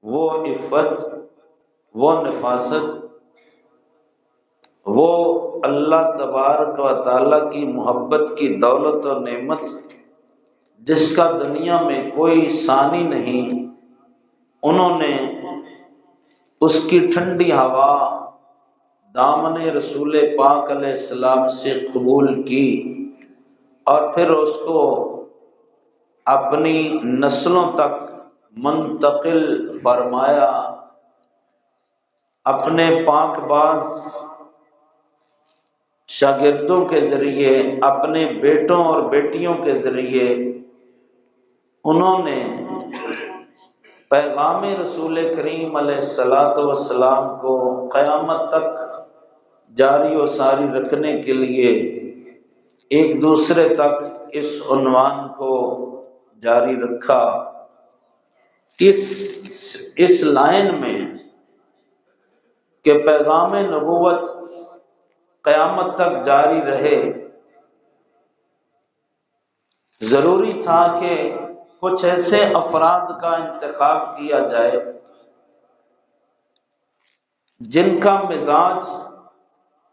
وہ عفت، وہ نفاست، وہ اللہ تبارک و تعالیٰ کی محبت کی دولت اور نعمت جس کا دنیا میں کوئی ثانی نہیں، انہوں نے اس کی ٹھنڈی ہوا دامن رسول پاک علیہ السلام سے قبول کی اور پھر اس کو اپنی نسلوں تک منتقل فرمایا، اپنے پاک باز شاگردوں کے ذریعے، اپنے بیٹوں اور بیٹیوں کے ذریعے انہوں نے پیغام رسول کریم علیہ الصلاۃ والسلام کو قیامت تک جاری و ساری رکھنے کے لیے ایک دوسرے تک اس عنوان کو جاری رکھا۔ اس لائن میں کہ پیغام نبوت قیامت تک جاری رہے، ضروری تھا کہ کچھ ایسے افراد کا انتخاب کیا جائے جن کا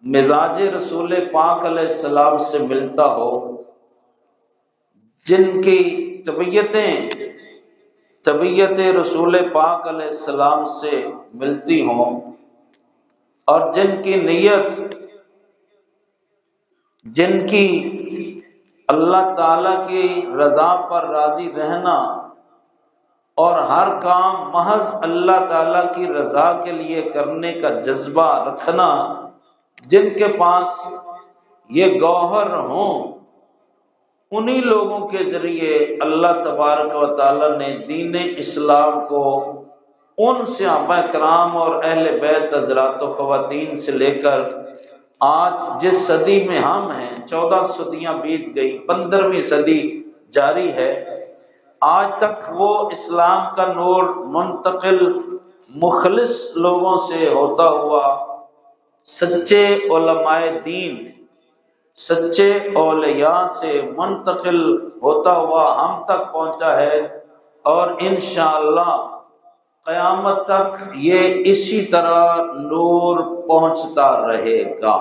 مزاج رسول پاک علیہ السلام سے ملتا ہو، جن کی طبیعت رسول پاک علیہ السلام سے ملتی ہوں، اور جن کی نیت، جن کی اللہ تعالیٰ کی رضا پر راضی رہنا اور ہر کام محض اللہ تعالیٰ کی رضا کے لیے کرنے کا جذبہ رکھنا، جن کے پاس یہ گوہر ہوں، انہی لوگوں کے ذریعے اللہ تبارک و تعالیٰ نے دین اسلام کو ان صحابہ کرام اور اہل بیت حضرات و خواتین سے لے کر آج جس صدی میں ہم ہیں، 14 صدیاں بیت گئی، 15ویں صدی جاری ہے، آج تک وہ اسلام کا نور منتقل مخلص لوگوں سے ہوتا ہوا سچے علماء دین، سچے اولیاء سے منتقل ہوتا ہوا ہم تک پہنچا ہے، اور انشاءاللہ قیامت تک یہ اسی طرح نور پہنچتا رہے گا۔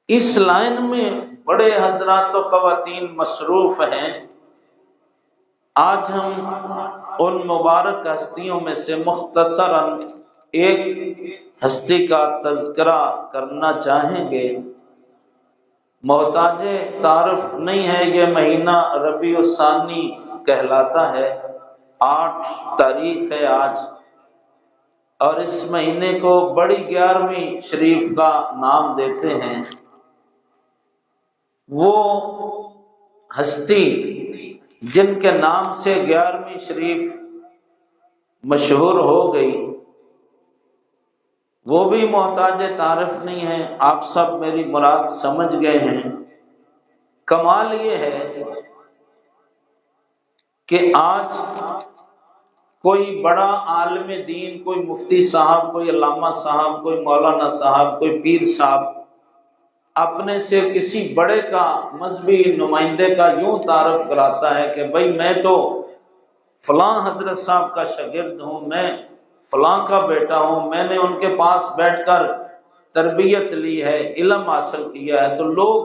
اس لائن میں بڑے حضرات و خواتین مصروف ہیں، آج ہم ان مبارک ہستیوں میں سے مختصراً ایک ہستی کا تذکرہ کرنا چاہیں گے۔ محتاج تعارف نہیں ہے، یہ مہینہ ربیع الثانی کہلاتا ہے، 8 تاریخ ہے آج، اور اس مہینے کو بڑی 11ویں شریف کا نام دیتے ہیں۔ وہ ہستی جن کے نام سے 11ویں شریف مشہور ہو گئی، وہ بھی محتاج تعارف نہیں ہے، آپ سب میری مراد سمجھ گئے ہیں۔ کمال یہ ہے کہ آج کوئی بڑا عالم دین، کوئی مفتی صاحب، کوئی علامہ صاحب، کوئی مولانا صاحب، کوئی پیر صاحب اپنے سے کسی بڑے کا، مذہبی نمائندے کا یوں تعارف کراتا ہے کہ بھئی میں تو فلاں حضرت صاحب کا شاگرد ہوں، میں فلاں کا بیٹا ہوں، میں نے ان کے پاس بیٹھ کر تربیت لی ہے، علم حاصل کیا ہے، تو لوگ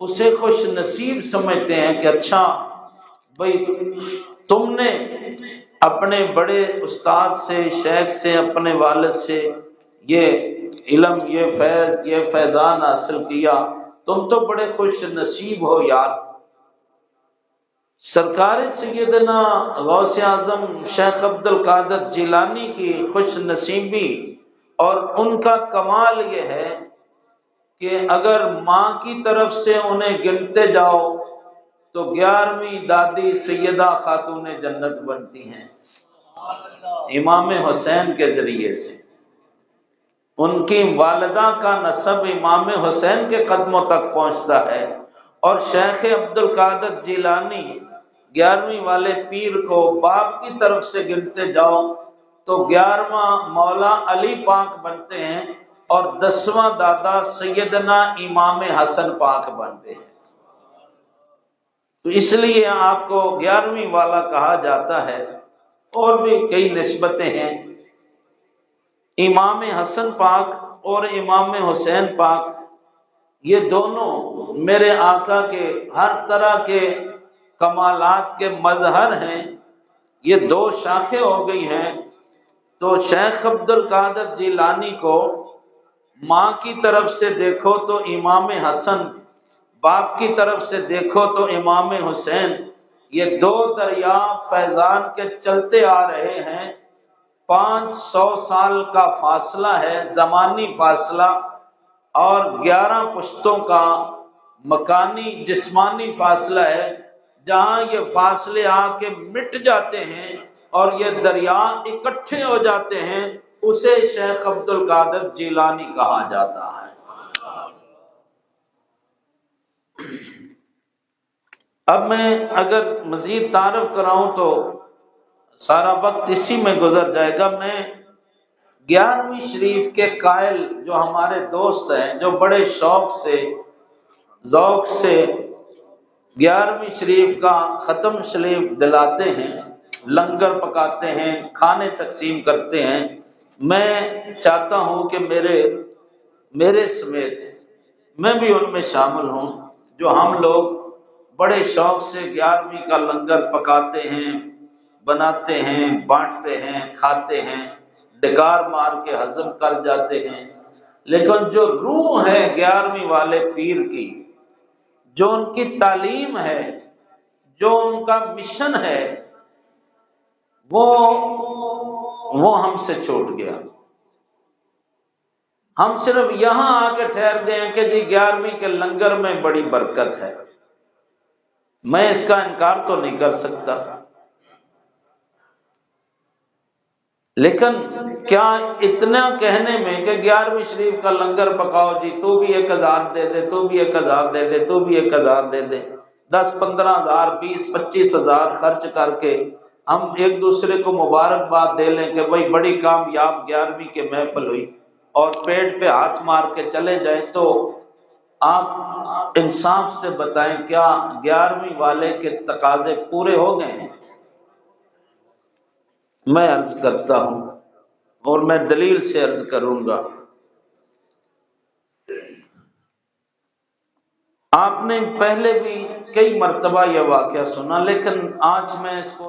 اسے خوش نصیب سمجھتے ہیں کہ اچھا بھئی تم نے اپنے بڑے استاد سے، شیخ سے، اپنے والد سے یہ علم، یہ فیض، یہ فیضان حاصل کیا، تم تو بڑے خوش نصیب ہو یار۔ سرکار سیدنا غوث اعظم شیخ عبد القادر جیلانی کی خوش نصیبی اور ان کا کمال یہ ہے کہ اگر ماں کی طرف سے انہیں گنتے جاؤ تو 11ویں دادی سیدہ خاتون جنت بنتی ہیں، امام حسین کے ذریعے سے۔ ان کی والدہ کا نسب امام حسین کے قدموں تک پہنچتا ہے، اور شیخ عبد القادر جیلانی 11ویں والے پیر کو باپ کی طرف سے گنتے جاؤ تو 11واں مولا علی پاک بنتے ہیں، اور 10واں دادا سیدنا امام حسن پاک بنتے ہیں۔ تو اس لیے آپ کو 11ویں والا کہا جاتا ہے۔ اور بھی کئی نسبتیں ہیں۔ امام حسن پاک اور امام حسین پاک یہ دونوں میرے آقا کے ہر طرح کے کمالات کے مظہر ہیں، یہ دو شاخیں ہو گئی ہیں۔ تو شیخ عبد القادر جیلانی کو ماں کی طرف سے دیکھو تو امام حسن، باپ کی طرف سے دیکھو تو امام حسین، یہ دو دریا فیضان کے چلتے آ رہے ہیں۔ 500 سال کا فاصلہ ہے، زمانی فاصلہ، اور 11 پشتوں کا مکانی جسمانی فاصلہ ہے۔ جہاں یہ فاصلے آ کے مٹ جاتے ہیں اور یہ دریا اکٹھے ہو جاتے ہیں، اسے شیخ عبد القادر جیلانی کہا جاتا ہے۔ اب میں اگر مزید تعارف کراؤں تو سارا وقت اسی میں گزر جائے گا۔ میں 11ویں شریف کے قائل جو ہمارے دوست ہیں، جو بڑے شوق سے ذوق سے 11ویں شریف کا ختم شریف دلاتے ہیں، لنگر پکاتے ہیں، کھانے تقسیم کرتے ہیں، میں چاہتا ہوں کہ میرے سمیت میں بھی ان میں شامل ہوں، جو ہم لوگ بڑے شوق سے 11ویں کا لنگر پکاتے ہیں، بناتے ہیں، بانٹتے ہیں، کھاتے ہیں، ڈکار مار کے ہضم کر جاتے ہیں۔ لیکن جو روح ہے 11ویں والے پیر کی، جو ان کی تعلیم ہے، جو ان کا مشن ہے، وہ ہم سے چھوٹ گیا۔ ہم صرف یہاں آ کے ٹھہر گئے ہیں کہ جی 11ویں کے لنگر میں بڑی برکت ہے۔ میں اس کا انکار تو نہیں کر سکتا، لیکن کیا اتنا کہنے میں کہ 11ویں شریف کا لنگر پکاؤ جی، تو بھی 1000 دے دے، تو بھی 1000 دے دے، تو بھی 1000 دے دے، 10-15 ہزار 20-25 ہزار خرچ کر کے ہم ایک دوسرے کو مبارکباد دے لیں کہ بھائی بڑی کامیاب 11ویں کی محفل ہوئی، اور پیٹ پہ ہاتھ مار کے چلے جائیں، تو آپ انصاف سے بتائیں کیا 11ویں والے کے تقاضے پورے ہو گئے ہیں؟ میں عرض کرتا ہوں اور میں دلیل سے عرض کروں گا۔ آپ نے پہلے بھی کئی مرتبہ یہ واقعہ سنا، لیکن آج میں اس کو